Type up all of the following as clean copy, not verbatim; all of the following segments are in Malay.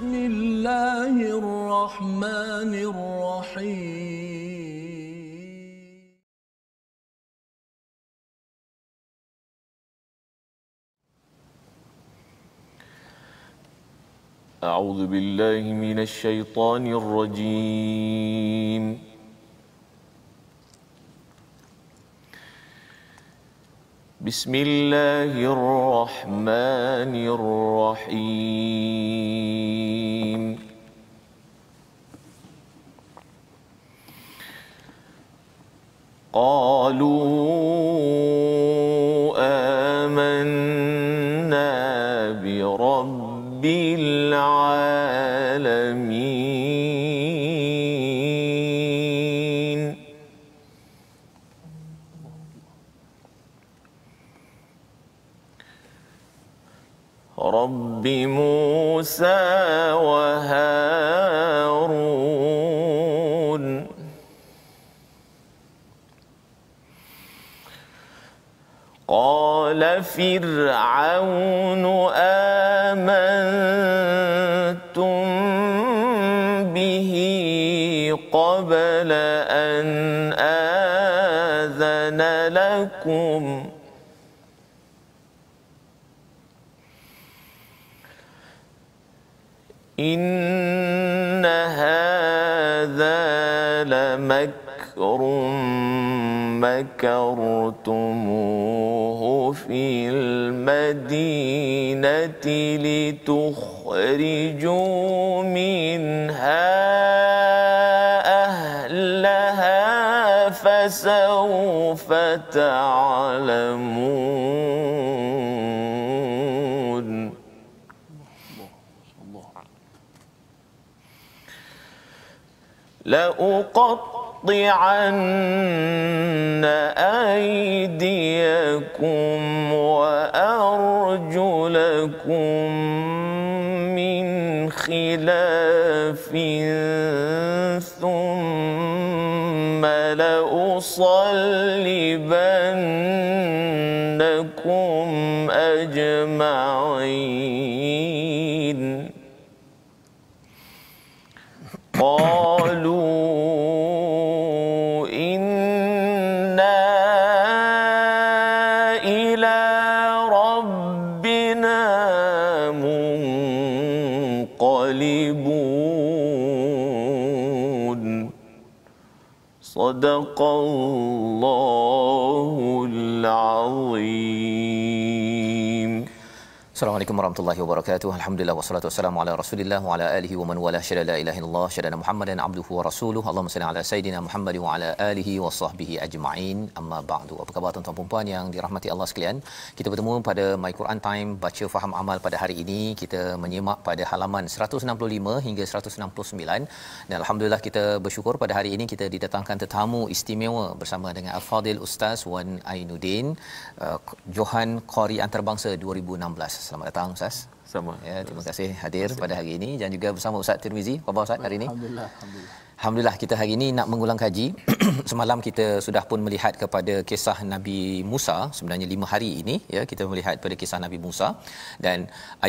بسم الله الرحمن الرحيم. أعوذ بالله من الشيطان الرجيم. بسم الله الرحمن الرحيم. قالوا آمنا برب العالمين. رب موسى وهارون. قال فرعون آمنتم به قبل أن آذن لكم إن هذا لمكر مكرتموه في المدينة لتخرجوا منها أهلها فسوف تعلمون. لأقطعن أيديكم وأرجلكم من خلاف ثم لأصلبنكم أجمعين. قالوا إنا إلى ربنا منقلبون. صدق الله العظيم. Assalamualaikum warahmatullahi wabarakatuh. Alhamdulillah wassalatu wassalamu ala Rasulillah wa ala alihi wa man wala syada la ilaha illallah syada Muhammadan abduhu wa rasuluhu. Allahumma salli ala sayidina Muhammad wa ala alihi wa sahbihi ajma'in. Amma ba'du. Apa khabar tuan-tuan dan puan yang dirahmati Allah sekalian? Kita bertemu pada My Quran Time baca faham amal pada hari ini. Kita menyimak pada halaman 165 hingga 169 dan alhamdulillah kita bersyukur pada hari ini kita didatangkan tetamu istimewa bersama dengan Al-Fadil Ustaz Wan Ainuddin, Johan Qari Antarabangsa 2016. Selamat datang Ustaz. Sama. Ya, terima kasih hadir pada hari ini dan juga bersama Ustaz Tirmizi. Apa khabar Ustaz hari ini? Alhamdulillah kita hari ini nak mengulang kaji. Semalam kita sudah pun melihat kepada kisah Nabi Musa, sebenarnya 5 hari ini ya kita melihat pada kisah Nabi Musa dan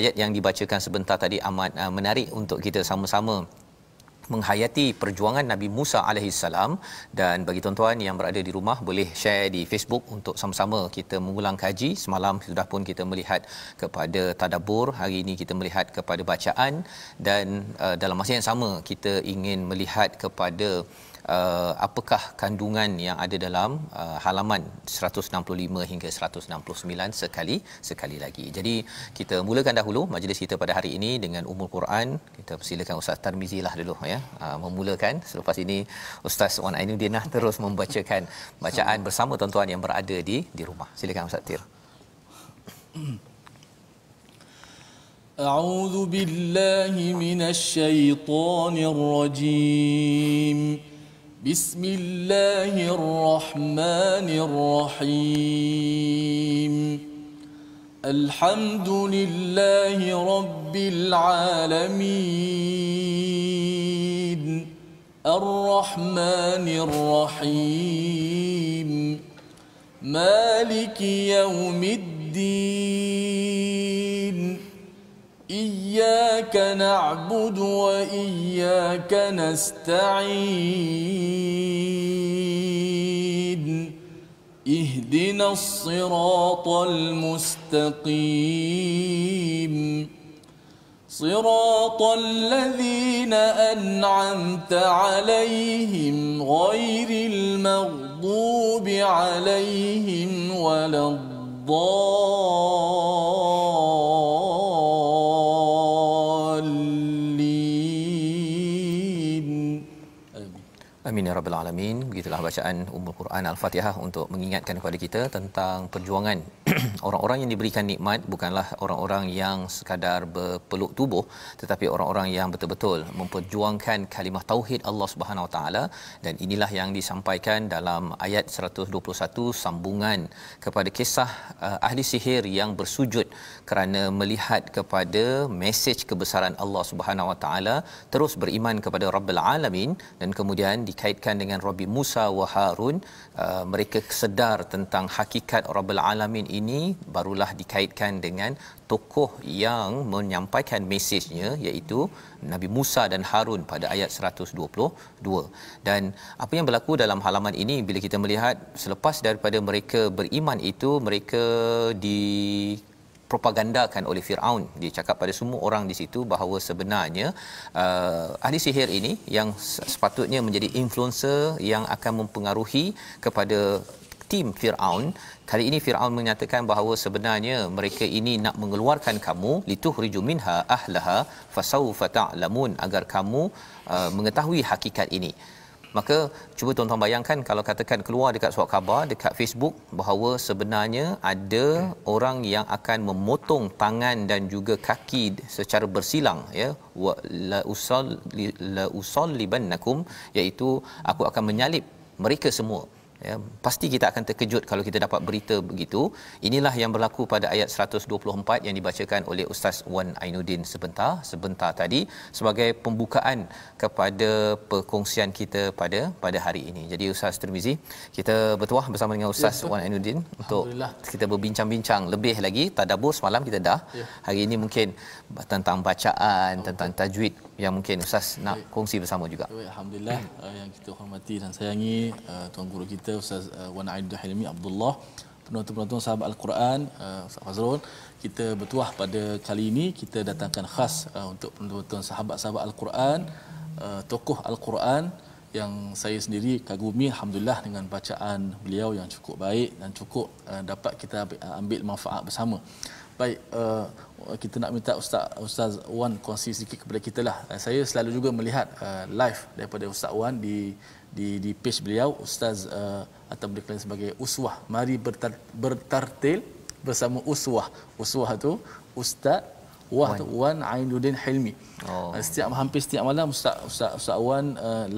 ayat yang dibacakan sebentar tadi amat menarik untuk kita sama-sama menghayati perjuangan Nabi Musa alaihissalam. Dan bagi tuan-tuan yang berada di rumah boleh share di Facebook untuk sama-sama kita mengulang kaji. Semalam sudah pun kita melihat kepada tadabbur, hari ini kita melihat kepada bacaan dan dalam masa yang sama kita ingin melihat kepada apakah kandungan yang ada dalam halaman 165 hingga 169 sekali lagi. Jadi kita mulakan dahulu majlis kita pada hari ini dengan Ummul Quran. Kita persilakan Ustaz Tirmizi lah dulu ya memulakan. Selepas ini Ustaz Wan Ainuddin terus membacakan bacaan bersama tuan-tuan yang berada di rumah. Silakan Ustaz Tir. A'udzu billahi minasy syaithanir rajim. Bismillahirrahmanirrahim. Alhamdulillahi rabbil alamin. Ar-Rahmanir Rahim. Maliki yaumiddin. إياك إياك نعبد وإياك نستعين اهدنا الصراط المستقيم صراط الذين أنعمت عليهم غير المغضوب عليهم ولا الضالين. Amin ya rabbal alamin. Begitulah bacaan Ummul Quran Al-Fatihah untuk mengingatkan kepada kita tentang perjuangan orang-orang yang diberikan nikmat bukanlah orang-orang yang sekadar berpeluk tubuh, tetapi orang-orang yang betul-betul memperjuangkan kalimah tauhid Allah Subhanahu Wa Taala. Dan inilah yang disampaikan dalam ayat 121 sambungan kepada kisah ahli sihir yang bersujud kerana melihat kepada mesej kebesaran Allah Subhanahu Wa Taala, terus beriman kepada Rabbil Alamin, dan kemudian dikaitkan dengan Rabbi Musa wa Harun. Mereka sedar tentang hakikat Rabbil Alamin ini, barulah dikaitkan dengan tokoh yang menyampaikan mesejnya, iaitu Nabi Musa dan Harun pada ayat 122. Dan apa yang berlaku dalam halaman ini, bila kita melihat selepas daripada mereka beriman itu, mereka propagandakan oleh Firaun. Dia cakap pada semua orang di situ bahawa sebenarnya ahli sihir ini yang sepatutnya menjadi influencer yang akan mempengaruhi kepada tim Firaun. Kali ini Firaun menyatakan bahawa sebenarnya mereka ini nak mengeluarkan kamu lituhriju minha ahlaha fasawfa ta'lamun, agar kamu mengetahui hakikat ini. Maka cuba tuan-tuan bayangkan kalau katakan keluar dekat surat khabar, dekat Facebook, bahawa sebenarnya ada orang yang akan memotong tangan dan juga kaki secara bersilang, ya, la usallibannakum, iaitu aku akan menyalib mereka semua. Ya, pasti kita akan terkejut kalau kita dapat berita begitu. Inilah yang berlaku pada ayat 124 yang dibacakan oleh Ustaz Wan Ainuddin sebentar tadi sebagai pembukaan kepada perkongsian kita pada hari ini. Jadi Ustaz Tirmizi, kita bertuah bersama dengan Ustaz Wan Ainuddin untuk kita berbincang-bincang lebih lagi. Tadabbur semalam kita dah. Hari ini mungkin tentang bacaan, tentang tajwid yang mungkin Ustaz nak kongsi bersama juga. Alhamdulillah, yang kita hormati dan sayangi tuan guru kita Ustaz Wan Ainuddin Hilmi Abdullah, penonton-penonton sahabat Al-Quran, Ustaz Fazrul, kita bertuah pada kali ini kita datangkan khas untuk penonton sahabat-sahabat Al-Quran, tokoh Al-Quran yang saya sendiri kagumi alhamdulillah dengan bacaan beliau yang cukup baik dan cukup dapat kita ambil manfaat bersama. Baik, kita nak minta Ustaz Wan kongsi sedikit kepada kita lah. Saya selalu juga melihat live daripada Ustaz Wan di page beliau, Ustaz atau dikenal sebagai Uswah. Mari bertartil bersama Uswah. Uswah tu Ustaz Wan Ainuddin Hilmi. Hampir setiap malam Ustaz Wan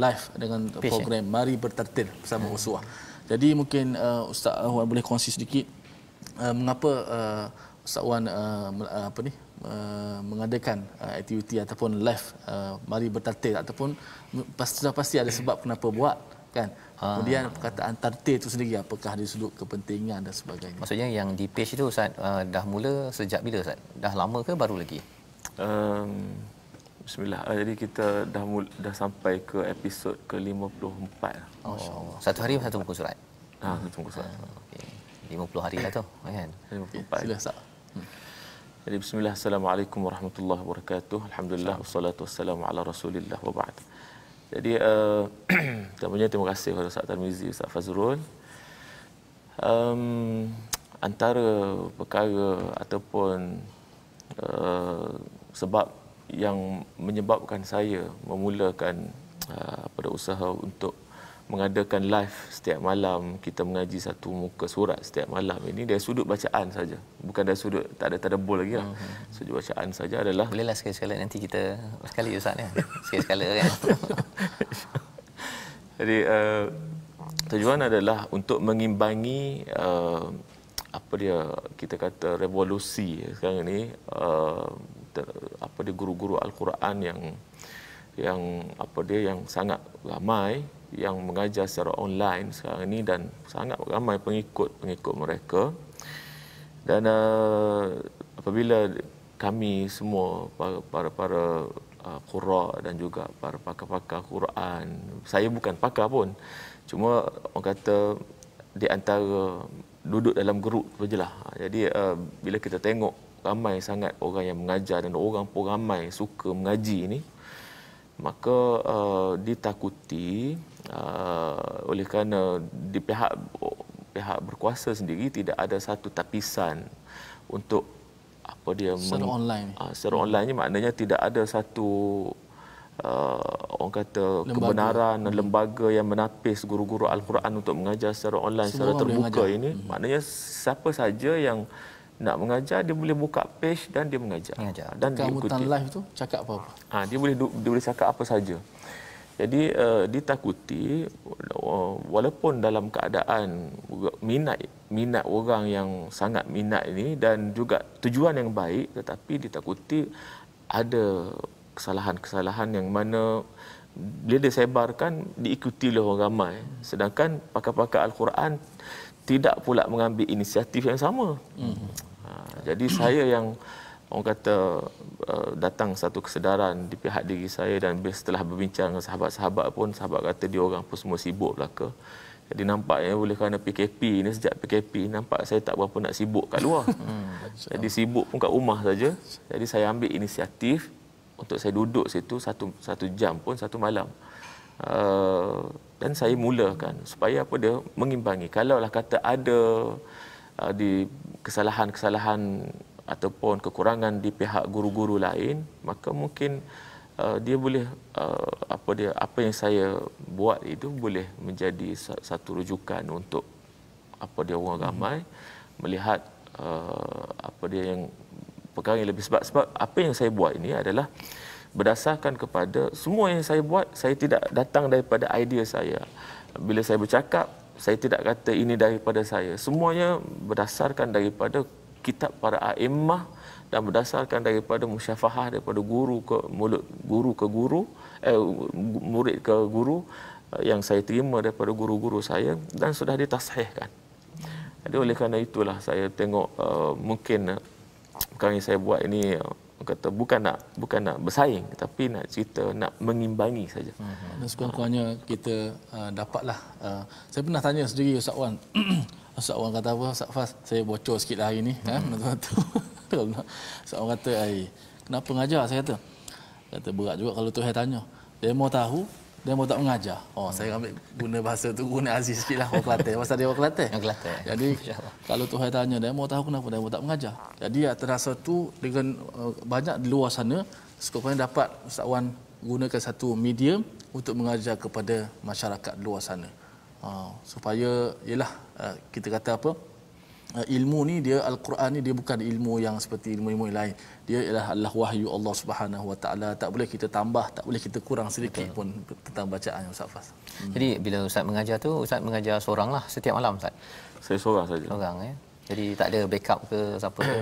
live dengan program Mari Bertartil bersama Uswah. Jadi mungkin Ustaz Wan boleh kongsi sedikit mengapa Ustaz Wan mengadakan aktiviti ataupun live Mari Bertartil, ataupun pasti ada sebab kenapa buat, kan? Kemudian perkataan tartil itu sendiri, apakah dari sudut kepentingan dan sebagainya? Maksudnya yang di page itu Ustaz dah mula sejak bila Ustaz? Dah lama ke baru lagi? Bismillah. Jadi kita dah sampai ke episod ke-54. Masya-Allah. Satu hari satu muka surat. Satu muka surat. Okey. 50 hari lah tu, kan? 54. Sila Ustaz. Jadi bismillah, assalamualaikum warahmatullahi wabarakatuh. Alhamdulillah wassalatu wassalamu ala Rasulillah wa ba'd. Jadi pertamanya terima kasih kepada Ustaz Tirmizi, Ustaz Fazrul. Antara perkara ataupun sebab yang menyebabkan saya memulakan pada usaha untuk mengadakan live setiap malam, kita mengaji satu muka surat setiap malam ini dari sudut bacaan saja, bukan dari sudut tak ada tadabbur lagi lah. Sudut bacaan saja adalah bolehlah sekali-sekala nanti kita sekali Ustaz ya. Sekali-sekala kan. Jadi tujuan adalah untuk mengimbangi kita kata revolusi sekarang ni, guru-guru Al-Quran yang sangat ramai yang mengajar secara online sekarang ini, dan sangat ramai pengikut mereka. Dan apabila kami semua para qurra dan juga para pakar-pakar Quran. Saya bukan pakar pun. Cuma orang kata di antara duduk dalam grup sajalah. Jadi bila kita tengok ramai sangat orang yang mengajar dan orang pun ramai suka mengaji ni, maka ditakuti oleh kerana di pihak berkuasa sendiri tidak ada satu tapisan untuk apa dia secara online. Secara online ni maknanya tidak ada satu orang kata kebenaran dan lembaga yang menapis guru-guru Al-Quran untuk mengajar secara online, secara terbuka ini. Maknanya siapa saja yang nak mengajar dia boleh buka page dan dia mengajar. Dan Kemutan live tu cakap apa-apa. Dia boleh cakap apa saja. Jadi ditakuti walaupun dalam keadaan minat orang yang sangat minat ini dan juga tujuan yang baik, tetapi ditakuti ada kesalahan-kesalahan yang mana bila disebarkan diikuti oleh orang ramai, sedangkan pakar-pakar Al-Quran tidak pula mengambil inisiatif yang sama. Jadi saya yang orang kata datang satu kesedaran di pihak diri saya, dan setelah berbincang dengan sahabat-sahabat pun, sahabat kata dia orang pun semua sibuk belaka. Jadi nampaknya oleh kerana PKP ni, sejak PKP nampak saya tak berapa nak sibuk kat luar. Jadi sibuk pun kat rumah saja. Jadi saya ambil inisiatif untuk saya duduk situ satu jam pun satu malam. Dan saya mulakan supaya apa dia mengimbangi. Kalaulah kata ada di kesalahan-kesalahan ataupun kekurangan di pihak guru-guru lain, maka mungkin dia boleh apa yang saya buat itu boleh menjadi satu rujukan untuk apa dia orang ramai melihat apa dia yang perkara yang lebih, sebab apa yang saya buat ini adalah berdasarkan kepada semua yang saya buat, saya tidak datang daripada idea saya. Bila saya bercakap, saya tidak kata ini daripada saya. Semuanya berdasarkan daripada kitab para a'immah dan berdasarkan daripada musyafahah daripada guru ke mulut, guru ke guru, murid ke guru yang saya terima daripada guru-guru saya dan sudah ditashihkan. Jadi oleh kerana itulah saya tengok mungkin perkara yang saya buat ini kata bukan nak bersaing, tapi nak cerita, nak mengimbangi saja. Dan sekurang-kurangnya kita dapatlah saya pernah tanya sendiri Ustaz Wan. Ustaz Wan kata apa? Ustaz Fas, saya bocor sikitlah hari ni, Ustaz Wan kata, kenapa mengajar? Saya kata berat juga kalau Tuhan tanya. Dia mau tahu, dia mau tak mengajar. Saya ambil guna bahasa tu, guna Aziz sikitlah, orang Kelantan. Pasal dia orang Kelantan. Jadi kalau Tuhan tanya, dia mau tahu kenapa dia mau tak mengajar. Jadi terasa tu dengan banyak di luar sana, sekurang-kurangnya dapat Ustaz Wan gunakan satu medium untuk mengajar kepada masyarakat di luar sana. Supaya ialah kita kata apa, ilmu ni dia, Al-Quran ni dia bukan ilmu yang seperti ilmu-ilmu lain. Dia adalah wahyu Allah Subhanahu Wa Taala. Tak boleh kita tambah, tak boleh kita kurang sedikit pun tentang bacaan Ustaz Fas. Jadi bila Ustaz mengajar tu, Ustaz mengajar seoranglah setiap malam Ustaz. Saya seorang saja. Seorang Jadi tak ada backup ke siapa ke?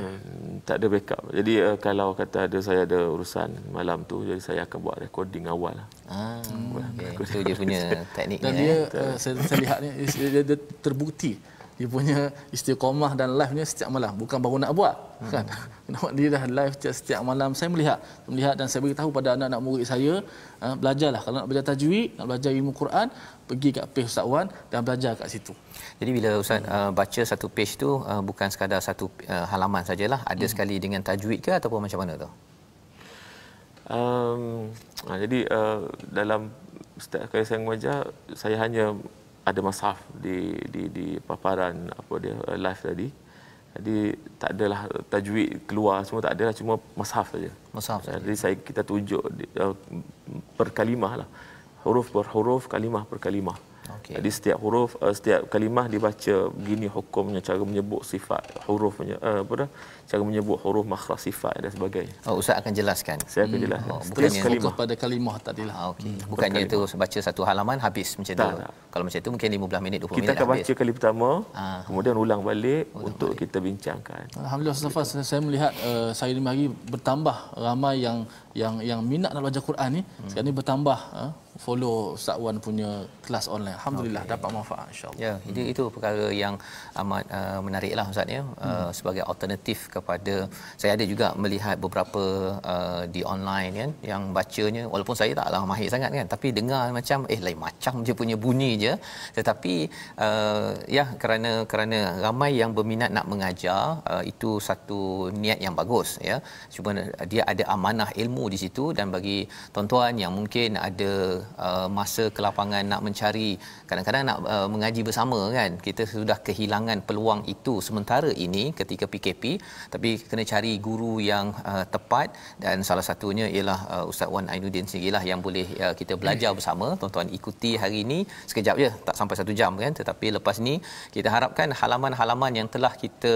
Tak ada backup. Jadi kalau kata saya ada urusan malam tu, jadi saya akan buat recording awal. Itu dia punya tekniknya. Dan dia saya lihat ni dia terbukti. Dia punya istiqamah dan live-nya setiap malam, bukan baru nak buat kan. Nampak dia dah live setiap malam. Saya melihat dan saya beritahu pada anak-anak murid saya, belajarlah kalau nak belajar tajwid, nak belajar ilmu Quran, pergi kat page Ustaz Wan dan belajar kat situ. Jadi bila Ustaz baca satu page tu bukan sekadar satu halaman sajalah, ada sekali dengan tajwid ke ataupun macam mana tu? Jadi dalam setiap kali saya mengajar, saya hanya ada mushaf di paparan apa dia live tadi. Jadi tak adalah tajwid keluar semua, tak adalah, cuma mushaf saja. Mushaf saja. Jadi kita tunjuk per kalimah lah. Huruf per huruf, kalimah per kalimah. Jadi setiap huruf, setiap kalimah dibaca begini hukumnya, cara menyebut sifat hurufnya, cara menyebut huruf makhraj sifat dan sebagainya. Ustaz akan jelaskan. Saya akan jelaskan. Terus fokus pada kalimah tadilah. Bukannya itu baca satu halaman habis macam tu. Kalau macam itu mungkin 15 minit 20 kita minit akan habis. baca kali pertama, kemudian ulang balik untuk kita bincangkan. Alhamdulillah Ustaz Fas, saya melihat saya ni hari bertambah ramai yang minat nak belajar Quran ni. Sekarang ni bertambah follow Ustaz Wan punya kelas online. Alhamdulillah dapat manfaat insya-Allah. Ya, itu perkara yang amat menariklah Ustaz ya. Sebagai alternatif kepada, saya ada juga melihat beberapa di online kan yang bacanya, walaupun saya taklah mahir sangat kan, tapi dengar macam lain macam je punya bunyi je, tetapi ya kerana ramai yang berminat nak mengajar, itu satu niat yang bagus ya. Cuma dia ada amanah ilmu di situ, dan bagi tuan-tuan yang mungkin ada masa kelapangan nak mencari, kadang-kadang nak mengaji bersama kan, kita sudah kehilangan peluang itu sementara ini ketika PKP, tapi kena cari guru yang tepat, dan salah satunya ialah Ustaz Wan Ainuddin sendirilah yang boleh kita belajar bersama. Tuan-tuan ikuti hari ini sekejap je, tak sampai 1 jam kan, tetapi lepas ni kita harapkan halaman-halaman yang telah kita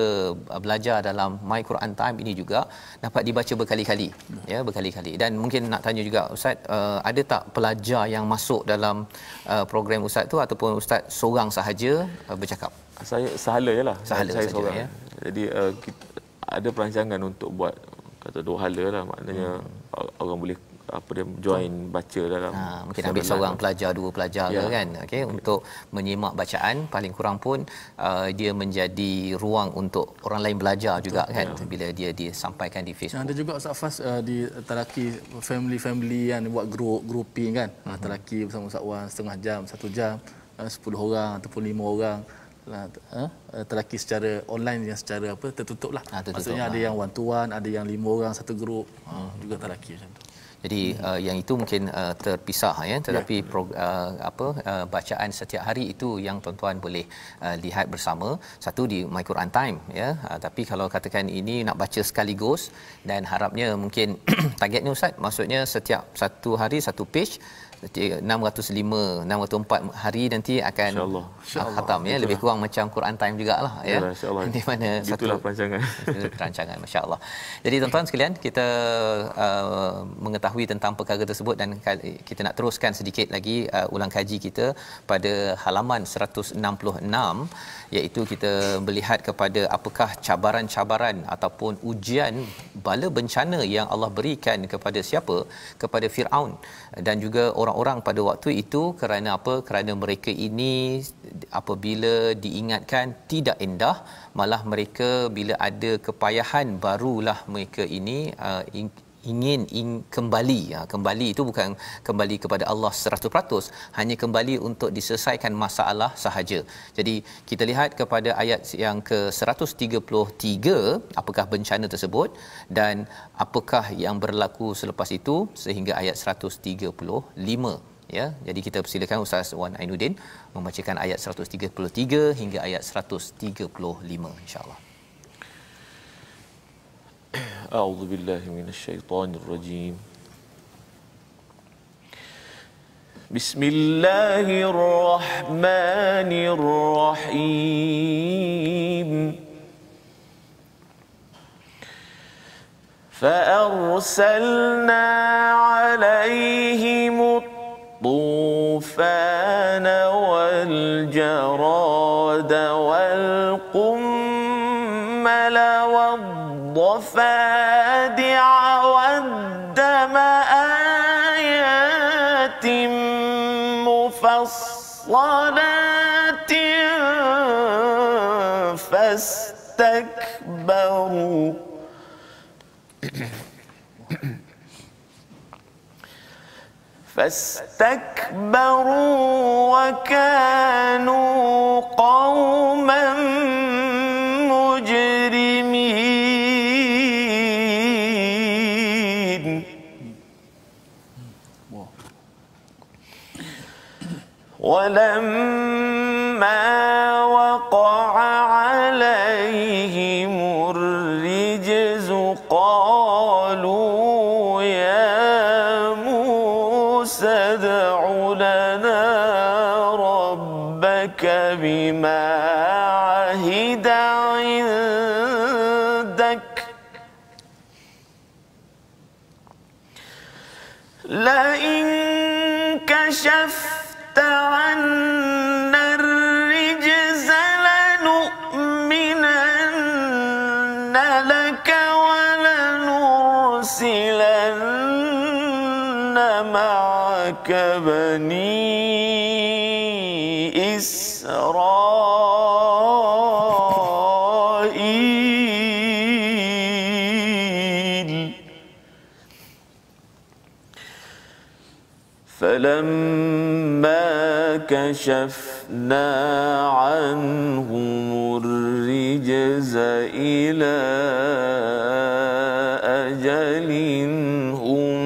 belajar dalam My Quran Time ini juga dapat dibaca berkali-kali ya, berkali-kali. Dan mungkin nak tanya juga Ustaz, ada tak pelajar yang masuk dalam program Ustaz tu, ataupun Ustaz seorang sahaja bercakap? Saya sahala je lah. Sahala saya saja, seorang. ya. Jadi kita ada perancangan untuk buat kata 2 hala lah, maknanya orang boleh join baca dalam mungkin ambil seorang pelajar, 2 pelajar ke kan, okey, untuk menyimak bacaan, paling kurang pun dia menjadi ruang untuk orang lain belajar juga kan, bila dia disampaikan di Facebook. Ada juga Ustaz Fas di Taraki family yang buat grouping kan, Taraki bersama Ustaz Wan setengah jam, 1 jam, 10 orang ataupun 5 orang. Taraki secara online yang secara tertutup lah. Maksudnya ada yang one to one, ada yang 5 orang satu grup, juga taraki macam tu. Jadi yang itu mungkin terpisah ya, tetapi bacaan setiap hari itu yang tuan-tuan boleh lihat bersama, satu di My Quran Time ya. Tapi kalau katakan ini nak baca sekaligus, dan harapnya mungkin targetnya Ustaz, maksudnya setiap satu hari satu page, 605 604 hari nanti akan khatam ya, lebih kurang macam Quran Time jugalah ya, di mana itulah perancangan masya-Allah. Jadi tuan-tuan sekalian, kita mengetahui tentang perkara tersebut, dan kita nak teruskan sedikit lagi ulang kaji kita pada halaman 166, iaitu kita melihat kepada apakah cabaran-cabaran ataupun ujian bala bencana yang Allah berikan kepada siapa? Kepada Firaun dan juga orang-orang pada waktu itu. Kerana apa? Kerana mereka ini apabila diingatkan tidak indah, malah mereka bila ada kepayahan barulah mereka ini ingin kembali itu bukan kembali kepada Allah 100%, hanya kembali untuk diselesaikan masalah sahaja. Jadi kita lihat kepada ayat yang ke-133, apakah bencana tersebut dan apakah yang berlaku selepas itu sehingga ayat 135 ya. Jadi kita persilakan Ustaz Wan Ainuddin membacakan ayat 133 hingga ayat 135 insya-Allah. A'udzu billahi minasyaitonir rajim. Bismillahirrahmanirrahim. فأرسلنا عليهم الطوفان والجراد والقمل والضفادع والدم آيات مفصلات فاستكبروا وكانوا قوما مجرمين. ولما وقع عليهم الرجز قالوا يا موسى ادع لنا ربك بما عهد عندك لئن كشفت عنا الرجز لنؤمنن لك ولنرسلن معك بني إسرائيل فلما كشفنا عنهم الرجز إلى أجل هم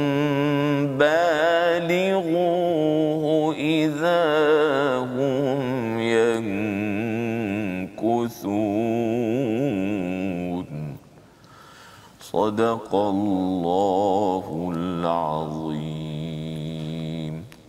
بالغوه إذا هم ينكثون صدق الله العظيم.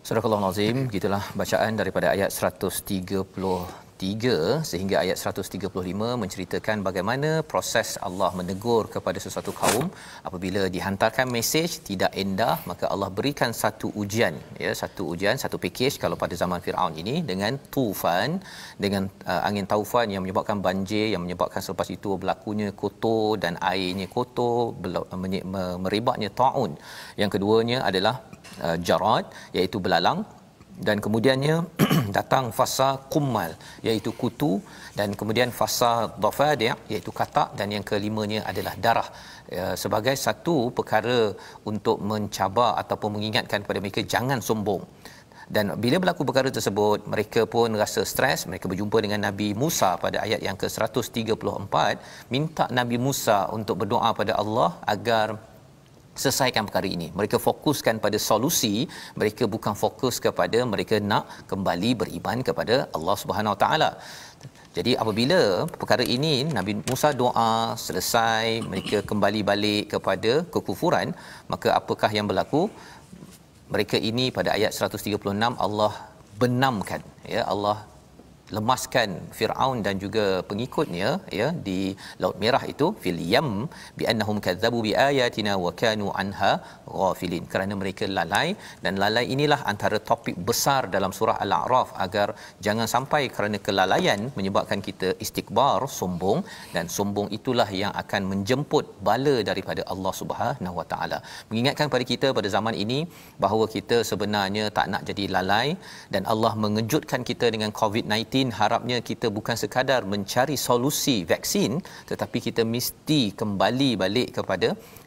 Surah Al-Azim, gitulah bacaan daripada ayat 133 sehingga ayat 135 menceritakan bagaimana proses Allah menegur kepada sesuatu kaum apabila dihantarkan mesej tidak endah, maka Allah berikan satu ujian, ya, satu package kalau pada zaman Firaun ini dengan tufan, dengan angin taufan yang menyebabkan banjir, yang menyebabkan selepas itu berlakunya kotor dan airnya kotor, merebaknya taun. Yang keduanya adalah jarad, iaitu belalang, dan kemudiannya datang fasa kummal, iaitu kutu, dan kemudian fasa dhafadi', iaitu katak, dan yang kelimanya adalah darah, sebagai satu perkara untuk mencabar ataupun mengingatkan kepada mereka jangan sombong. Dan bila berlaku perkara tersebut, mereka pun rasa stres. Mereka berjumpa dengan Nabi Musa pada ayat yang ke-134, minta Nabi Musa untuk berdoa pada Allah agar selesaikan perkara ini. Mereka fokuskan pada solusi, mereka bukan fokus kepada mereka nak kembali beriman kepada Allah Subhanahu Wa Taala. Jadi apabila perkara ini Nabi Musa doa selesai, mereka kembali balik kepada kekufuran, maka apakah yang berlaku? Mereka ini pada ayat 136 Allah benamkan, ya, Allah lemaskan Firaun dan juga pengikutnya, ya, di Laut Merah itu, fil yam bi annahum kadzabu bi ayatina wa kanu anha ghafilin, kerana mereka lalai. Dan lalai inilah antara topik besar dalam surah Al-A'raf, agar jangan sampai kerana kelalaian menyebabkan kita istikbar, sombong, dan sombong itulah yang akan menjemput bala daripada Allah Subhanahu Wa Taala. Mengingatkan pada kita pada zaman ini bahawa kita sebenarnya tak nak jadi lalai, dan Allah mengejutkan kita dengan COVID-19. Harapnya kita bukan sekadar mencari solusi vaksin, tetapi kita mesti kembali balik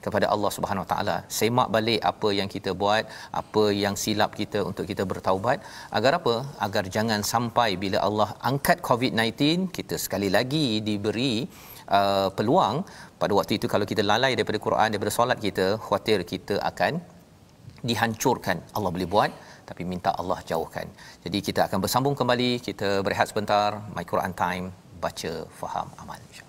kepada Allah Subhanahu Wa Taala. Semak balik apa yang kita buat, apa yang silap kita, untuk kita bertaubat. Agar apa? Agar jangan sampai bila Allah angkat COVID-19, kita sekali lagi diberi peluang. Pada waktu itu kalau kita lalai daripada Quran, daripada solat kita, khawatir kita akan dihancurkan. Allah boleh buat, tapi minta Allah jauhkan. Jadi kita akan bersambung kembali. Kita berehat sebentar. My Quran Time, baca, faham, amal, insya-Allah.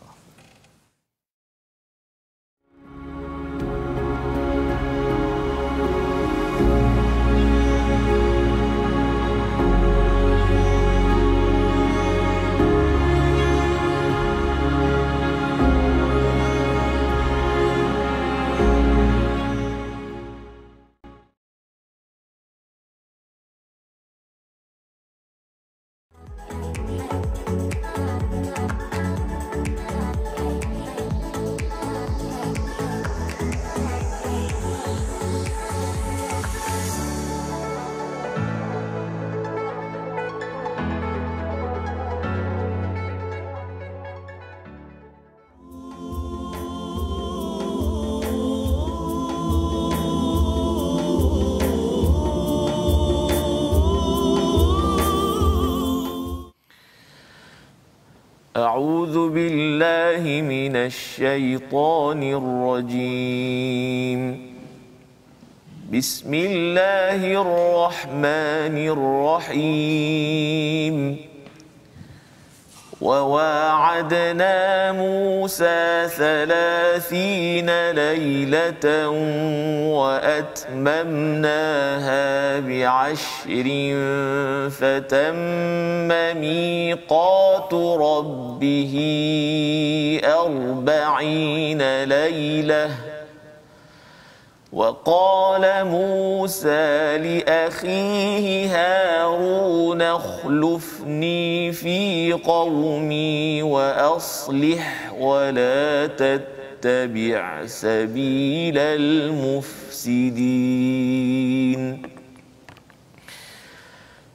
أعوذ بالله من الشيطان الرجيم بسم الله الرحمن الرحيم وواعدنا موسى 30 ليلة وأتممناها ب10 فتم ميقات ربه 40 ليلة وقال موسى لأخيه هارون اخلفني في قومي وأصلح ولا تتبع سبيل المفسدين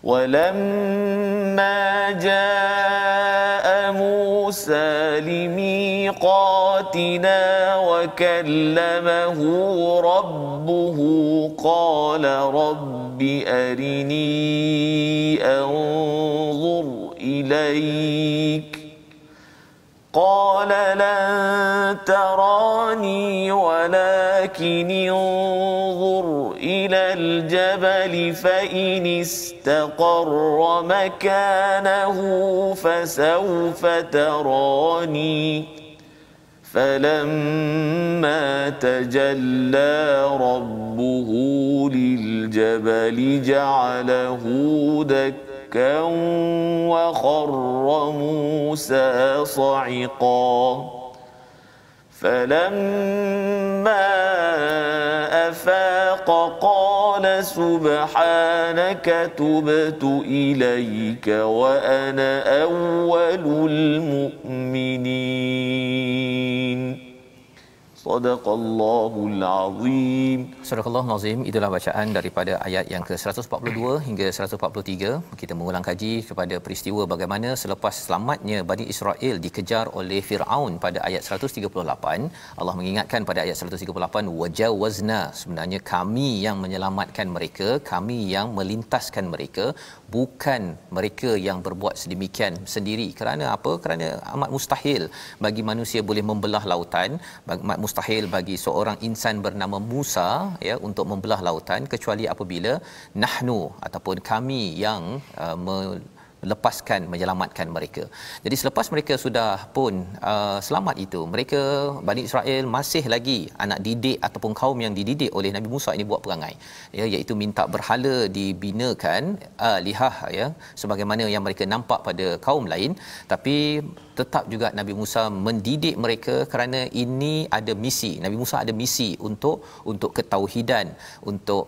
ولما جاء موسى لميقاتنا وكلمه ربه قال رب أرني أنظر إليك قال لن تراني ولكن انظر إلى الجبل فإن استقر مكانه فسوف تراني فلما تجلى ربه للجبل جعله دكا وخر موسى صعقا فلما أفاق قال سبحانك تبت إليك وأنا أول المؤمنين صدق الله العظيم. Sadaqallahul Azim. Itulah bacaan daripada ayat yang ke-142 hingga 143. Kita mengulang kaji kepada peristiwa bagaimana selepas selamatnya Bani Israel dikejar oleh Firaun pada ayat 138. Allah mengingatkan pada ayat 138, wajawazna, sebenarnya kami yang menyelamatkan mereka, kami yang melintaskan mereka, bukan mereka yang berbuat sedemikian sendiri. Kerana apa? Kerana amat mustahil bagi manusia boleh membelah lautan, amat mustahil bagi seorang insan bernama Musa ya untuk membelah lautan kecuali apabila nahnu ataupun kami yang melepaskan, menyelamatkan mereka. Jadi selepas mereka sudah pun selamat itu, mereka Bani Israel masih lagi anak didik ataupun kaum yang dididik oleh Nabi Musa ini buat perangai ya, iaitu minta berhala dibinakan lihah ya, sebagaimana yang mereka nampak pada kaum lain. Tapi tetap juga Nabi Musa mendidik mereka kerana ini ada misi. Nabi Musa ada misi untuk ketauhidan, untuk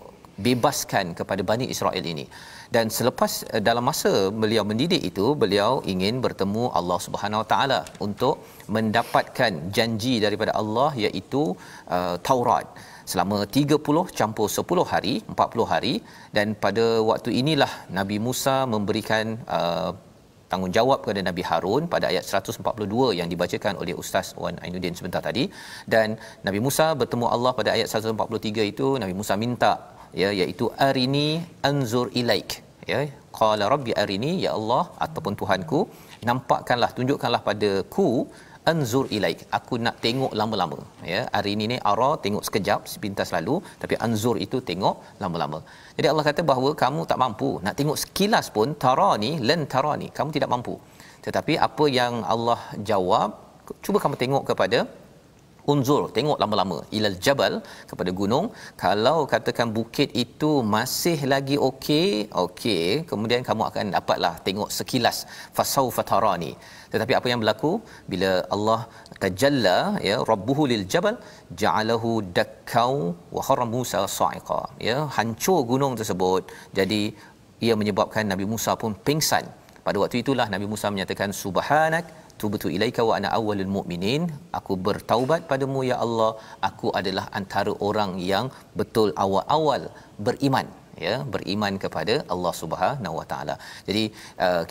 bebaskan kepada Bani Israel ini. Dan selepas dalam masa beliau mendidik itu, beliau ingin bertemu Allah Subhanahu Wa Taala untuk mendapatkan janji daripada Allah, iaitu Taurat selama 30 campur 10 hari, 40 hari. Dan pada waktu inilah Nabi Musa memberikan tanggungjawab kepada Nabi Harun pada ayat 142 yang dibacakan oleh Ustaz Wan Ainuddin sebentar tadi. Dan Nabi Musa bertemu Allah pada ayat 143 itu, Nabi Musa minta ya, iaitu arini anzur ilaik ya, qala rabbi arini, ya Allah ataupun Tuhanku, nampakkanlah, tunjukkanlah padaku, anzur ilaik, aku nak tengok lama-lama ya. Arini ni ara, tengok sekejap sepintas lalu, tapi anzur itu tengok lama-lama. Jadi Allah kata bahawa kamu tak mampu nak tengok sekilas pun, tarani lan tarani, kamu tidak mampu. Tetapi apa yang Allah jawab, cuba kamu tengok kepada unzur, tengok lama-lama, ilal jabal, kepada gunung. Kalau katakan bukit itu masih lagi okey, kemudian kamu akan dapatlah tengok sekilas, fasaufa tarani. Tetapi apa yang berlaku bila Allah tajalla ya rabbuhu lil jabal ja'alahu dakkau wa kharra Musa sa'iqa ya, hancur gunung tersebut. Jadi ia menyebabkan Nabi Musa pun pingsan. Pada waktu itulah Nabi Musa menyatakan subhanak tubtu ilaika wa ana awwalul mu'minin, aku bertaubat padamu ya Allah, aku adalah antara orang yang betul awal-awal beriman ya, beriman kepada Allah Subhanahu Wa Taala. Jadi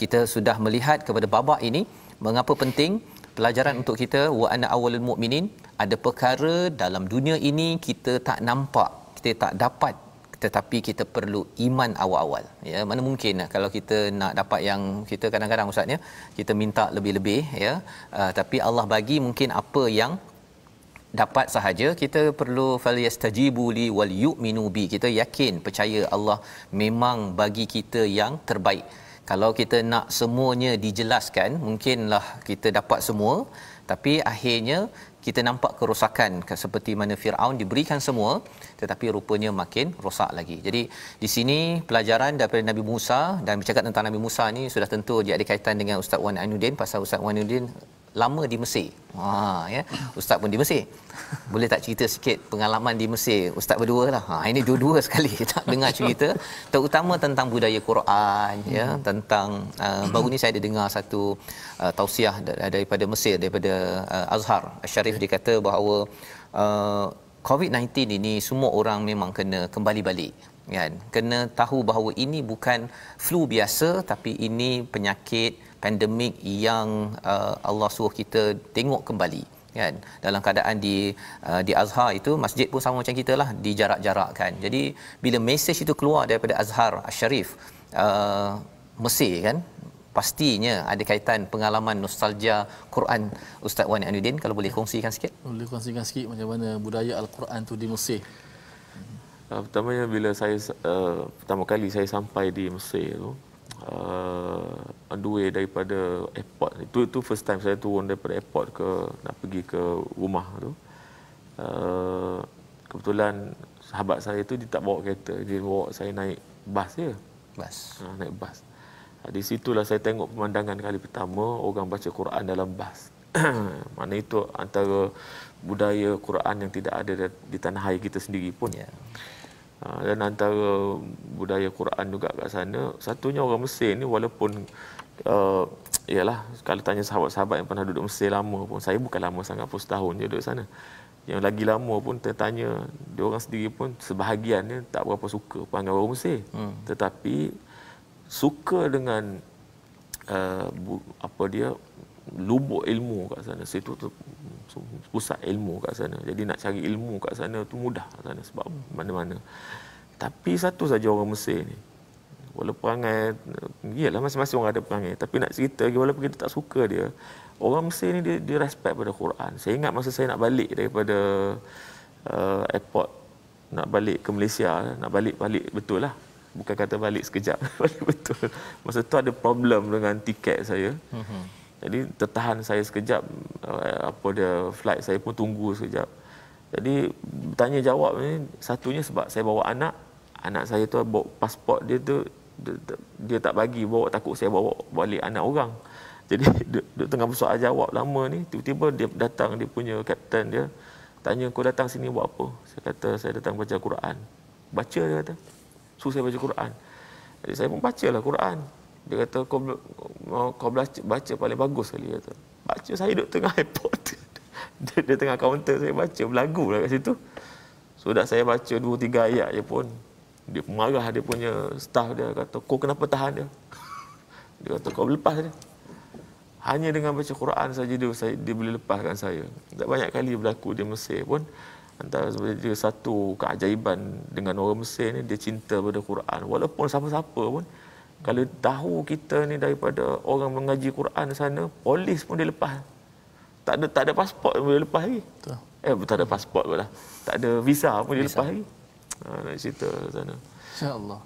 kita sudah melihat kepada babak ini mengapa penting pelajaran untuk kita, wa ana awwalul mu'minin. Ada perkara dalam dunia ini kita tak nampak, kita tak dapat, tetapi kita perlu iman awal-awal ya. Mana mungkin kalau kita nak dapat yang kita kadang-kadang ustaz ya, kita minta lebih-lebih ya, tapi Allah bagi mungkin apa yang dapat sahaja. Kita perlu falyastajibu li wal yu'minu bi, kita yakin, percaya Allah memang bagi kita yang terbaik. Kalau kita nak semuanya dijelaskan, mungkinlah kita dapat semua, tapi akhirnya kita nampak kerosakan seperti mana Firaun diberikan semua tetapi rupanya makin rosak lagi. Jadi di sini pelajaran daripada Nabi Musa, dan bercakap tentang Nabi Musa ni sudah tentu dia ada kaitan dengan Ustaz Wan Ainuddin, pasal Ustaz Wan Ainuddin lama di Mesir. Ya, ustaz pun di Mesir. Boleh tak cerita sikit pengalaman di Mesir ustaz berdua lah. Ini dua-dua sekali tak dengar cerita terutama tentang budaya Quran ya, tentang baru ni saya ada dengar satu tausiah daripada Mesir, daripada Azhar Syarif. Dia kata bahawa COVID-19 ini semua orang memang kena kembali balik kan. Kena tahu bahawa ini bukan flu biasa, tapi ini penyakit pandemik yang Allah suruh kita tengok kembali, kan. Dalam keadaan di Azhar itu, masjid pun sama macam kita lah, dijarak-jarakkan. Jadi bila mesej itu keluar daripada Azhar Asy-Syarif Mesir, kan, pastinya ada kaitan pengalaman nostalgia Quran. Ustaz Wan Ainuddin, kalau boleh kongsikan sikit. Boleh kongsikan sikit macam mana budaya Al-Quran tu di Mesir. Pertamanya bila saya pertama kali saya sampai di Mesir tu, on the way daripada airport, itu first time saya turun daripada airport nak pergi ke rumah tu. Kebetulan sahabat saya tu dia tak bawa kereta, dia bawa saya naik bas je. Naik bas. Di situlah saya tengok pemandangan kali pertama orang baca Quran dalam bas. Mana itu antara budaya Quran yang tidak ada di tanah air kita sendiri pun. Dan antara budaya Quran juga kat sana, satunya orang Mesir ni, walaupun ialah kalau tanya sahabat-sahabat yang pernah duduk Mesir lama pun, saya bukan lama sangat pun, setahun je duduk sana. Yang lagi lama pun tertanya, dia orang sendiri pun sebahagiannya tak berapa suka panggil orang Mesir. Tetapi suka dengan lubuk ilmu kat sana. Situ tu pusat ilmu kat sana. Jadi nak cari ilmu kat sana tu mudah kat sana sebab mana-mana. Tapi satu saja orang Mesir ni, walaupun perangai, iyalah masing-masing orang ada perangai, tapi nak cerita lagi, walaupun kita tak suka dia, orang Mesir ni dia respect pada Quran. Saya ingat masa saya nak balik daripada airport, nak balik ke Malaysia, nak balik betul lah, bukan kata balik sekejap, balik betul. Masa tu ada problem dengan tiket saya. Jadi tertahan saya sekejap, flight saya pun tunggu sekejap. Jadi bertanya jawab ni, satunya sebab saya bawa anak saya tu bawa pasport dia tu, dia tak bagi bawa, takut saya bawa balik anak orang. Jadi dia tengah bersoal jawab lama ni, tiba-tiba dia datang, dia punya kapten dia tanya, kau datang sini buat apa? Saya kata saya datang baca Quran. Baca, dia kata. Suruh saya baca Quran. Jadi saya pun bacalah Quran. Dia kata kau baca paling bagus sekali, kata. Baca, saya duduk tengah airport. dia tengah kaunter, saya baca berlagu lah kat situ. So dah saya baca 2-3 ayat je pun, dia marah, dia punya staff dia kata, kau kenapa tahan dia? Dia kata kau lepas dia. Hanya dengan baca Quran saja dia boleh lepaskan saya. Tak banyak kali berlaku di Mesir pun. Antara sebenarnya satu keajaiban dengan orang Mesir ni, dia cinta pada Quran. Walaupun siapa-siapa pun, kalau tahu kita ni daripada orang mengaji Quran sana, polis pun dia lepas. Tak ada pasport pun dia lepas lagi. Tak ada pasport pun lah. Tak ada visa pun dia lepas lagi. Nak cerita sana. InsyaAllah.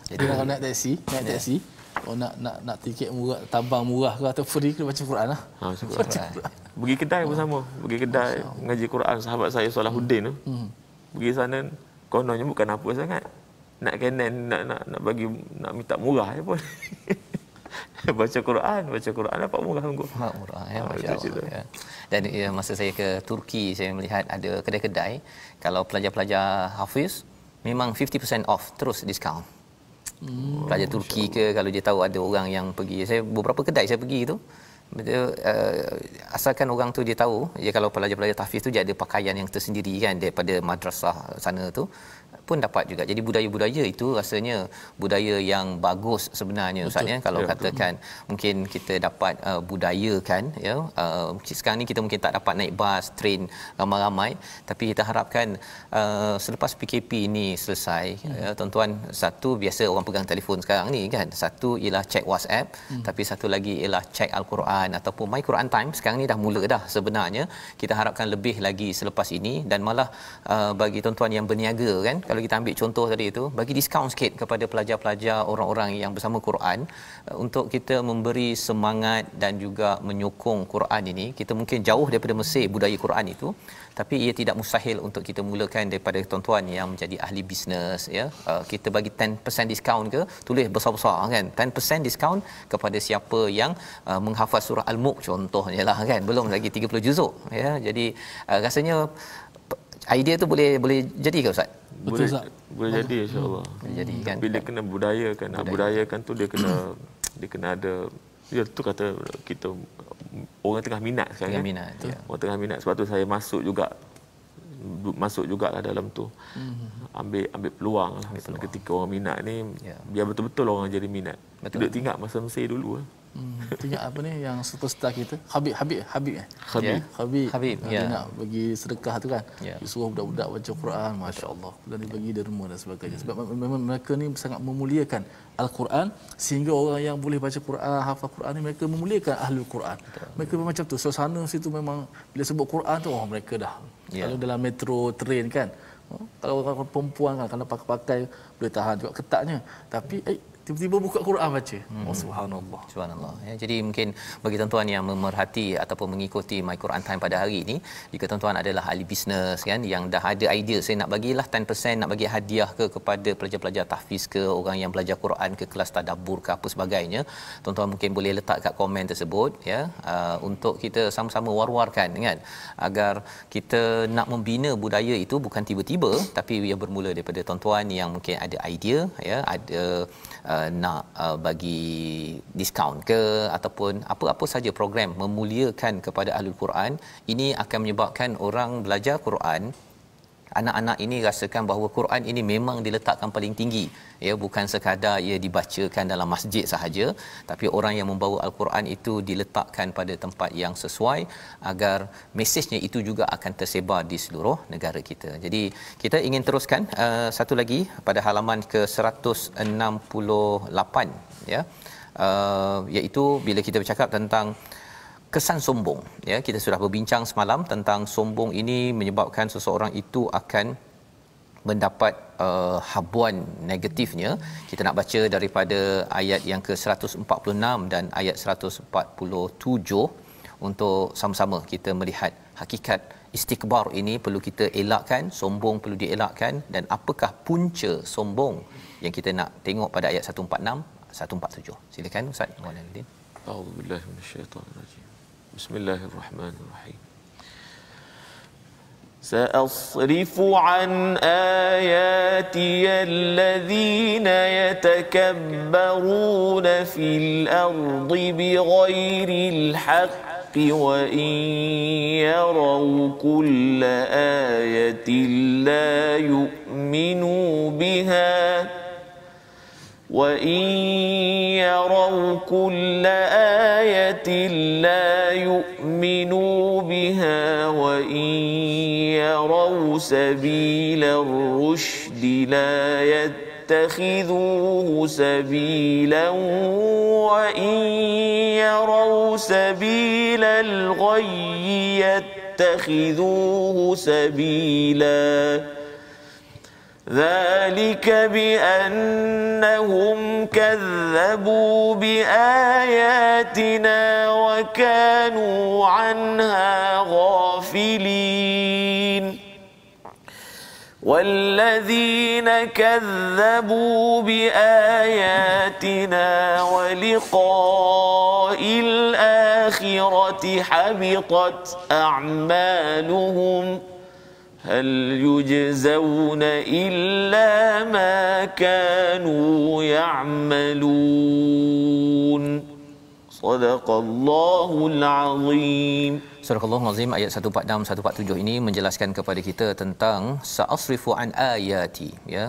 Jadi kalau naik taksi, nak tiket murah, tabang murah ke atau free, kena baca Quran lah. Pergi kedai pun sama. Pergi kedai mengaji Quran, sahabat saya Salahuddin tu. Pergi sana, kononnya bukan apa sangat. Nak kanan, nak bagi, nak minta murah je pun. baca Quran dapat murah sungguh. Murah, ya, masya-Allah. Ya. Dan masa saya ke Turki, saya melihat ada kedai-kedai, kalau pelajar-pelajar hafiz memang 50% off, terus diskaun. Pelajar Turki ke, kalau dia tahu ada orang yang pergi, saya beberapa kedai saya pergi tu, asalkan orang tu dia tahu, ya, kalau pelajar-pelajar tahfiz tu dia ada pakaian yang tersendiri kan daripada madrasah sana tu pun dapat juga. Jadi budaya-budaya itu rasanya budaya yang bagus sebenarnya, Ustaz, ya. Kalau katakan mungkin kita dapat budayakan, ya, sekarang ni kita mungkin tak dapat naik bas, train ramai-ramai, tapi kita harapkan selepas PKP ini selesai, ya, tuan-tuan, satu biasa orang pegang telefon sekarang ni kan, satu ialah check WhatsApp, tapi satu lagi ialah check Al-Quran ataupun My Quran Time. Sekarang ni dah mula dah sebenarnya. Kita harapkan lebih lagi selepas ini, dan malah bagi tuan-tuan yang berniaga kan, kalau kita ambil contoh tadi itu, bagi diskaun sikit kepada pelajar-pelajar, orang-orang yang bersama Quran, untuk kita memberi semangat dan juga menyokong Quran ini. Kita mungkin jauh daripada Mesir budaya Quran itu, tapi ia tidak mustahil untuk kita mulakan daripada tuan-tuan yang menjadi ahli bisnes, ya. Kita bagi 10% diskaun ke, tulis besar-besar kan, 10% diskaun kepada siapa yang menghafaz surah Al-Mulk contohnya lah kan, belum lagi 30 juzuk, ya. Jadi rasanya idea tu boleh jadi ke Ustaz? Betul, Ustaz. Boleh jadi, insya-Allah. Jadi kan, bila kena budayakan, budayakan tu dia kena ada, dia tu kata kita orang tengah minat sekarang, tengah minat, ya. Orang tengah minat, sebab tu saya masuk juga lah dalam tu. ambil peluang lah. Ketika orang minat ni, biar betul-betul orang jadi minat. Tidak tinggal masa Mesir dulu lah. Ingat apa ni yang superstar kita Habib Habib dia nak bagi sedekah tu kan, Ya. dia suruh budak-budak baca Quran, masya-Allah, dan dia bagi derma dan sebagainya, sebab memang mereka ni sangat memuliakan Al-Quran, sehingga orang yang boleh baca Quran, hafal Quran ni mereka memuliakan Ahlul Quran. Mereka memang macam tu, suasana situ memang bila sebut Quran tu mereka dah. Kalau dalam metro train kan, kalau orang perempuan kan kalau pakai boleh tahan juga ketatnya, tapi tiba-tiba buka Quran baca. Subhanallah. Subhanallah. Ya, jadi mungkin bagi tuan-tuan yang memerhati ataupun mengikuti My Quran Time pada hari ini, jika tuan-tuan adalah ahli bisnes kan yang dah ada idea saya nak bagilah 10% nak bagi hadiah kepada pelajar-pelajar tahfiz ke, orang yang belajar Quran ke, kelas tadabbur ke apa sebagainya, tuan-tuan mungkin boleh letak kat komen tersebut ya, untuk kita sama-sama war-warkan kan, agar kita nak membina budaya itu bukan tiba-tiba, tapi ia bermula daripada tuan-tuan yang mungkin ada idea ya, ada nak bagi diskaun ke ataupun apa-apa saja program memuliakan kepada Ahlul Quran, ini akan menyebabkan orang belajar Quran, anak-anak ini rasakan bahawa Quran ini memang diletakkan paling tinggi ya, bukan sekadar ia dibacakan dalam masjid sahaja, tapi orang yang membawa Al-Quran itu diletakkan pada tempat yang sesuai agar mesejnya itu juga akan tersebar di seluruh negara kita. Jadi kita ingin teruskan satu lagi pada halaman ke 168 ya, iaitu bila kita bercakap tentang kesan sombong ya. Kita sudah berbincang semalam tentang sombong ini menyebabkan seseorang itu akan mendapat habuan negatifnya. Kita nak baca daripada ayat yang ke 146 dan ayat 147 untuk sama-sama kita melihat hakikat istikbar ini perlu kita elakkan, sombong perlu dielakkan, dan apakah punca sombong yang kita nak tengok pada ayat 146 147. Silakan Ustaz Muhammad. A'udzubillahi minasyaitanirrajim. Bismillahirrahmanirrahim. سأصرف عن آياتي الذين يتكبرون في الأرض بغير الحق وإن يروا كل آية لا يؤمنوا بها وَإِنْ يَرَوْا كُلَّ آيَةٍ لَا يُؤْمِنُوا بِهَا وَإِنْ يَرَوْا سَبِيلَ الرُّشْدِ لَا يَتَّخِذُوهُ سَبِيلًا وَإِنْ يَرَوْا سَبِيلَ الْغَيِّ يَتَّخِذُوهُ سَبِيلًا ذلك بأنهم كذبوا بآياتنا وكانوا عنها غافلين والذين كذبوا بآياتنا ولقاء الآخرة حبطت أعمالهم هل يجزون إلا ما كانوا يعملون صدق الله العظيم. Surah Al-Azim ayat 146-147 ini menjelaskan kepada kita tentang sa'asrifu an ayati ya,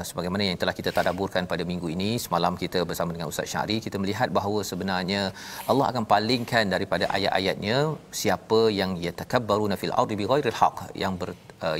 sebagaimana yang telah kita tadabburkan pada minggu ini. Semalam kita bersama dengan Ustaz Syari, kita melihat bahawa sebenarnya Allah akan palingkan daripada ayat-ayatnya siapa yang yatakabbaruna fil ardi bighairil haqq,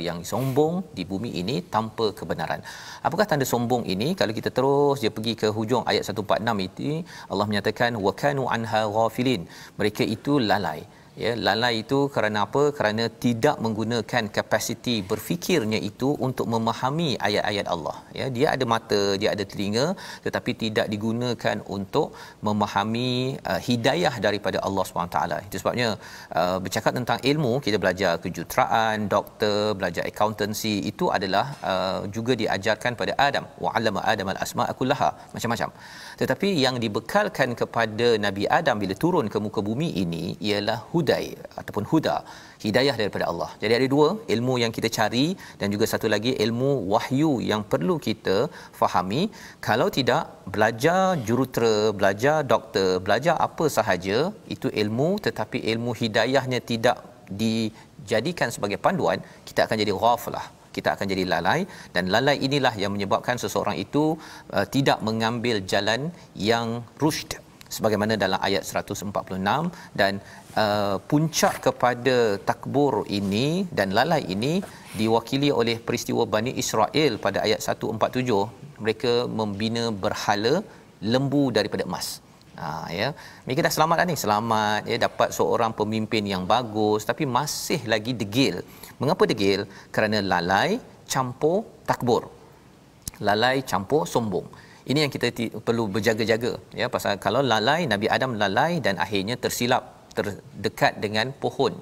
yang sombong di bumi ini tanpa kebenaran. Apakah tanda sombong ini? Kalau kita terus dia pergi ke hujung ayat 146 itu, Allah menyatakan wa kanu anha ghafilin, mereka itu lalai. Ya, lalai itu kerana apa? Kerana tidak menggunakan kapasiti berfikirnya itu untuk memahami ayat-ayat Allah. Ya, dia ada mata, dia ada telinga, tetapi tidak digunakan untuk memahami hidayah daripada Allah SWT. Itu sebabnya bercakap tentang ilmu, kita belajar kejuruteraan, doktor, belajar accountancy, itu adalah juga diajarkan pada Adam. Wa 'allama Adam al-asma'a kullaha, macam-macam. Tetapi yang dibekalkan kepada Nabi Adam bila turun ke muka bumi ini ialah hudai ataupun huda, hidayah daripada Allah. Jadi ada dua ilmu yang kita cari dan juga satu lagi ilmu wahyu yang perlu kita fahami. Kalau tidak, belajar jurutera, belajar doktor, belajar apa sahaja itu ilmu, tetapi ilmu hidayahnya tidak dijadikan sebagai panduan, kita akan jadi ghafilah. kita akan jadi lalai, dan lalai inilah yang menyebabkan seseorang itu tidak mengambil jalan yang rusyd sebagaimana dalam ayat 146. Dan puncak kepada takbur ini dan lalai ini diwakili oleh peristiwa Bani Israel pada ayat 147. Mereka membina berhala lembu daripada emas. Ya, mereka dah selamat dah ni, selamat ya, dapat seorang pemimpin yang bagus, tapi masih lagi degil. Mengapa degil? Kerana lalai campur takbur, lalai campur sombong. Ini yang kita perlu berjaga-jaga ya, pasal kalau lalai, Nabi Adam lalai dan akhirnya tersilap, terdekat dengan pohon,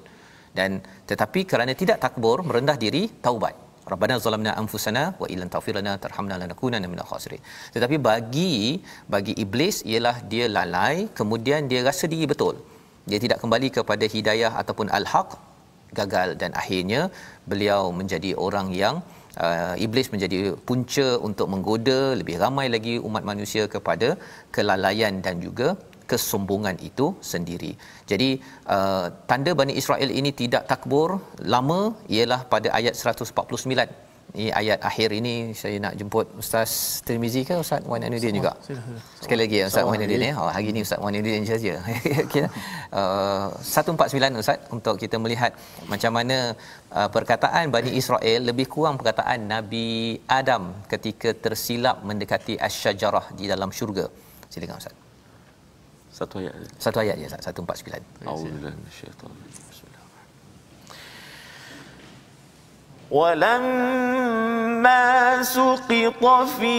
dan tetapi kerana tidak takbur, merendah diri, taubat. Rabbana zalamna anfusana wa illam taghfir lana tarhamna lanakunanna minal khasirin. Tetapi bagi iblis ialah dia lalai, kemudian dia rasa diri betul, dia tidak kembali kepada hidayah ataupun al-haq, gagal, dan akhirnya beliau menjadi orang yang iblis menjadi punca untuk menggoda lebih ramai lagi umat manusia kepada kelalaian dan juga kesombongan itu sendiri. Jadi tanda Bani Israel ini tidak takbur lama ialah pada ayat 149. Ini ayat akhir ini saya nak jemput Ustaz Tirmizi ke Ustaz Wan Ainuddin juga. Sekali lagi Ustaz Wan Ainuddin ya. Hari ini Ustaz Wan Ainuddin saja. Okey. 149 Ustaz, untuk kita melihat macam mana perkataan Bani Israel lebih kurang perkataan Nabi Adam ketika tersilap mendekati asy-syajarah di dalam syurga. Silakan Ustaz. Satu ayat je Ustaz, 149. A'udzubillahi minasyaitanir rajim. ولما سقط في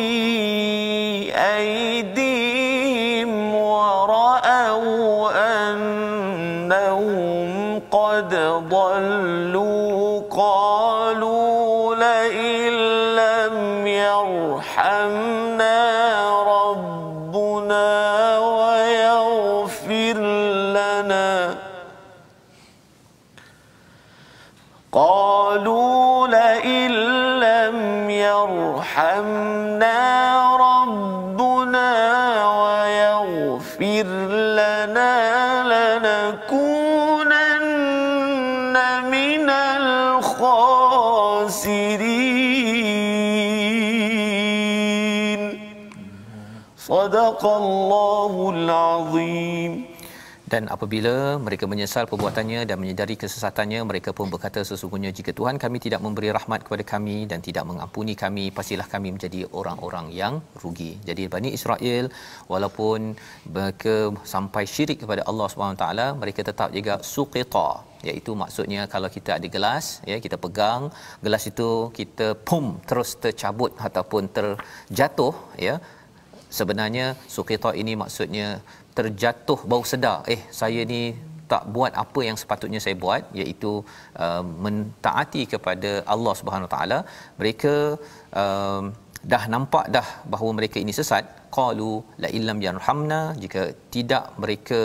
أيديهم ورأوا أنهم قد ضلوا قالوا لئن لم يرحمنا ربنا ويغفر لنا لئن لم يرحمنا ربنا ويغفر لنا لنكونن من الخاسرين صدق الله العظيم. Dan apabila mereka menyesal perbuatannya dan menyedari kesesatannya, mereka pun berkata, sesungguhnya jika Tuhan kami tidak memberi rahmat kepada kami dan tidak mengampuni kami, pastilah kami menjadi orang-orang yang rugi. Jadi Bani Israel walaupun mereka sampai syirik kepada Allah SWT, mereka tetap juga suqita, iaitu maksudnya kalau kita ada gelas ya, kita pegang gelas itu, kita terus tercabut ataupun terjatuh ya. Sebenarnya suqita ini maksudnya terjatuh bau sedar, saya ni tak buat apa yang sepatutnya saya buat, iaitu mentaati kepada Allah Subhanahu Wa Taala. Mereka dah nampak dah bahawa mereka ini sesat. Qalu la illam yarhamna, jika tidak mereka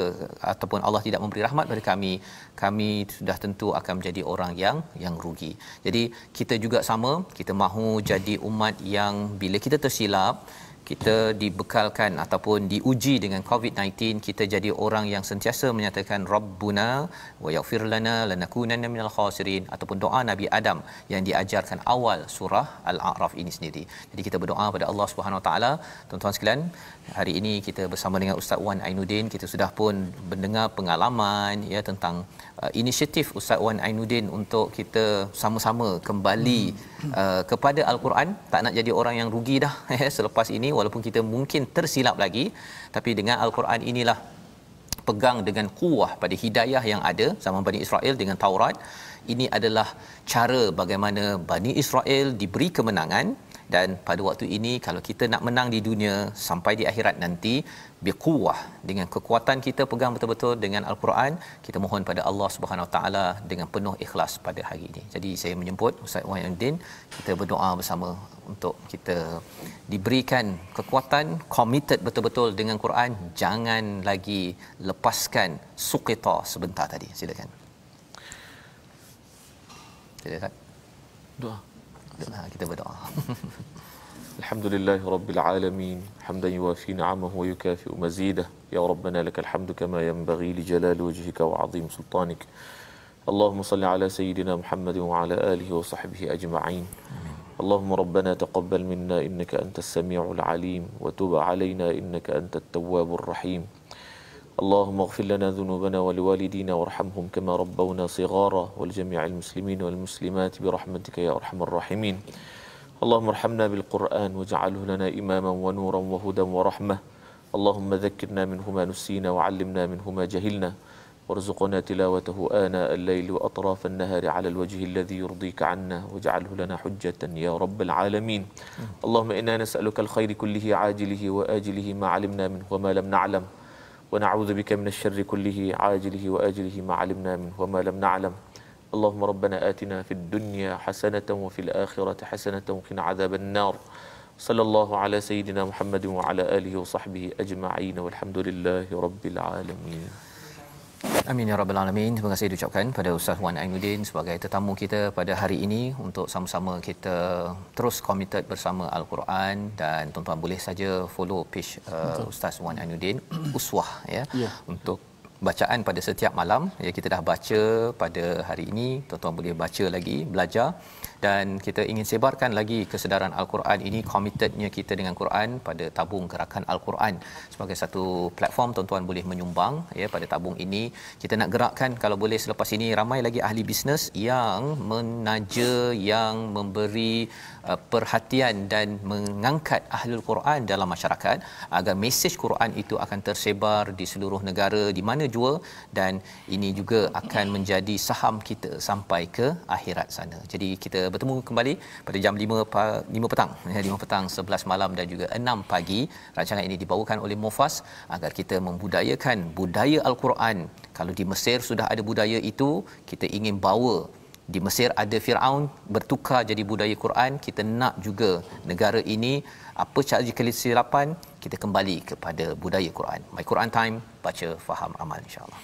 ataupun Allah tidak memberi rahmat kepada kami sudah tentu akan menjadi orang yang rugi. Jadi kita juga sama, kita mahu jadi umat yang bila kita tersilap, kita dibekalkan ataupun diuji dengan COVID-19, kita jadi orang yang sentiasa menyatakan Rabbuna wa yaghfir lana lanakunanna minal khasirin, ataupun doa Nabi Adam yang diajarkan awal surah Al-A'raf ini sendiri. Jadi kita berdoa pada Allah Subhanahu Wa Taala. Tuan-tuan sekalian, hari ini kita bersama dengan Ustaz Wan Ainuddin, kita sudah pun mendengar pengalaman ya tentang inisiatif Ustaz Wan Ainuddin untuk kita sama-sama kembali kepada Al-Quran. Tak nak jadi orang yang rugi dah selepas ini, walaupun kita mungkin tersilap lagi, tapi dengan Al-Quran inilah, pegang dengan kuah pada hidayah yang ada zaman Bani Israel dengan Taurat. Ini adalah cara bagaimana Bani Israel diberi kemenangan, dan pada waktu ini kalau kita nak menang di dunia sampai di akhirat nanti, biquwah, dengan kekuatan kita pegang betul-betul dengan Al-Quran, kita mohon pada Allah Subhanahu Wa Taala dengan penuh ikhlas pada hari ini. Jadi saya menjemput Ustaz Wan Ainuddin, kita berdoa bersama untuk kita diberikan kekuatan, committed betul-betul dengan Quran, jangan lagi lepaskan suqita sebentar tadi. Silakan. Silakan. Doa. Kita berdoa. Alhamdulillahi Rabbil Alamin, hamdan yuwafi ni'amahu wa yukafi'u mazidah. Ya Rabbana lakal hamdu kama yanbaghi li jalali wajhika wa 'azim sultanik. اللهم صل على سيدنا محمد وعلى آله وصحبه أجمعين. اللهم ربنا تقبل منا إنك أنت السميع العليم وتب علينا إنك أنت التواب الرحيم. اللهم اغفر لنا ذنوبنا ولوالدينا وارحمهم كما ربونا صغارا ولجميع المسلمين والمسلمات برحمتك يا أرحم الراحمين. اللهم ارحمنا بالقرآن واجعله لنا إماما ونورا وهدى ورحمة. اللهم ذكرنا منه ما نسينا وعلمنا منه ما جهلنا وارزقنا تلاوته آناء الليل وأطراف النهار على الوجه الذي يرضيك عنا واجعله لنا حجة يا رب العالمين. اللهم إنا نسألك الخير كله عاجله وآجله ما علمنا منه وما لم نعلم ونعوذ بك من الشر كله عاجله وآجله ما علمنا منه وما لم نعلم. اللهم ربنا آتنا في الدنيا حسنة وفي الآخرة حسنة وقنا عذاب النار. صلى الله على سيدنا محمد وعلى آله وصحبه أجمعين والحمد لله رب العالمين. Amin ya rabbal alamin. Terima kasih diucapkan pada Ustaz Wan Ainuddin sebagai tetamu kita pada hari ini untuk sama-sama kita terus committed bersama Al-Quran, dan tuan-tuan boleh saja follow page Ustaz Wan Ainuddin Uswah ya, untuk bacaan pada setiap malam ya. Kita dah baca pada hari ini, tuan-tuan boleh baca lagi, belajar, dan kita ingin sebarkan lagi kesedaran Al-Quran ini. Committednya kita dengan Quran pada tabung gerakan Al-Quran sebagai satu platform. Tuan-tuan boleh menyumbang ya pada tabung ini. Kita nak gerakkan kalau boleh selepas ini ramai lagi ahli bisnes yang menaja, yang memberi perhatian dan mengangkat ahlul Quran dalam masyarakat agar mesej Quran itu akan tersebar di seluruh negara di mana jua, dan ini juga akan menjadi saham kita sampai ke akhirat sana. Jadi kita bertemu kembali pada jam 5 petang ya, 5 petang, 11 malam dan juga 6 pagi. Rancangan ini dibawakan oleh Mufas agar kita membudayakan budaya Al-Quran. Kalau di Mesir sudah ada budaya itu, kita ingin bawa di Mesir ada Firaun bertukar jadi budaya Quran. Kita nak juga negara ini apa sahaja kesilapan, kita kembali kepada budaya Quran. My Quran Time, baca, faham, amal, insya-Allah.